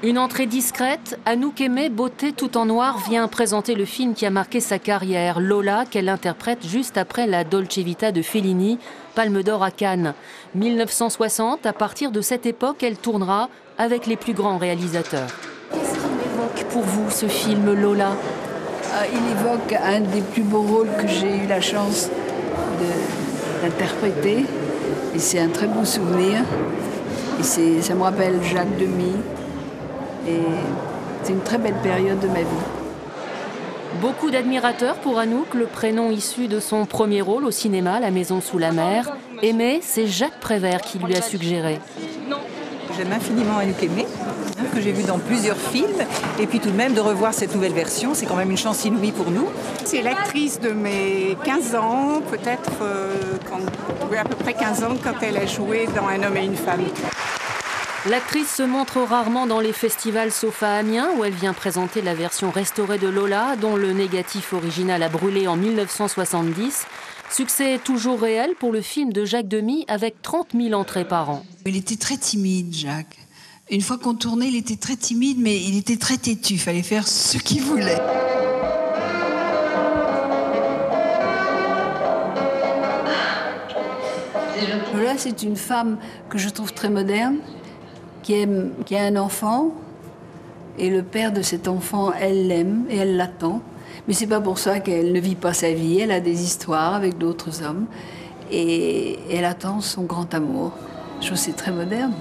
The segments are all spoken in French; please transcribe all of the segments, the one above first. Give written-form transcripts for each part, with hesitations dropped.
Une entrée discrète, Anouk Aimée, beauté tout en noir, vient présenter le film qui a marqué sa carrière, Lola, qu'elle interprète juste après la Dolce Vita de Fellini, Palme d'Or à Cannes. 1960, à partir de cette époque, elle tournera avec les plus grands réalisateurs. Qu'est-ce qu'il évoque pour vous, ce film Lola? Il évoque un des plus beaux rôles que j'ai eu la chance d'interpréter. Et c'est un très beau souvenir. Et ça me rappelle Jacques Demy. Et c'est une très belle période de ma vie. Beaucoup d'admirateurs pour Anouk, le prénom issu de son premier rôle au cinéma, La Maison sous la mer. Aimée, c'est Jacques Prévert qui lui a suggéré. J'aime infiniment Anouk Aimée, que j'ai vu dans plusieurs films. Et puis tout de même, de revoir cette nouvelle version, c'est quand même une chance inouïe pour nous. C'est l'actrice de mes 15 ans, peut-être à peu près 15 ans, quand elle a joué dans Un homme et une femme. L'actrice se montre rarement dans les festivals sauf à Amiens, où elle vient présenter la version restaurée de Lola, dont le négatif original a brûlé en 1970. Succès toujours réel pour le film de Jacques Demy, avec 30 000 entrées par an. Il était très timide, Jacques. Une fois qu'on tournait, il était très timide, mais il était très têtu. Il fallait faire ce qu'il voulait. Lola, c'est une femme que je trouve très moderne, qui a un enfant, et le père de cet enfant, elle l'aime et elle l'attend. Mais c'est pas pour ça qu'elle ne vit pas sa vie. Elle a des histoires avec d'autres hommes et elle attend son grand amour. Je trouve que c'est très moderne.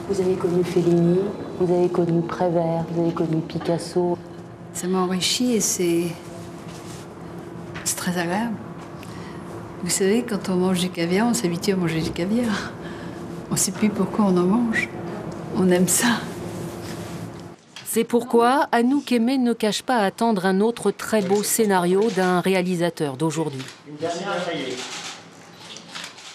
Vous avez connu Fellini, vous avez connu Prévert, vous avez connu Picasso. Ça m'a enrichi et c'est très agréable. Vous savez, quand on mange du caviar, on s'habitue à manger du caviar. On ne sait plus pourquoi on en mange. On aime ça. C'est pourquoi Anouk Aimée ne cache pas attendre un autre très beau scénario d'un réalisateur d'aujourd'hui. Une dernière, ça y est.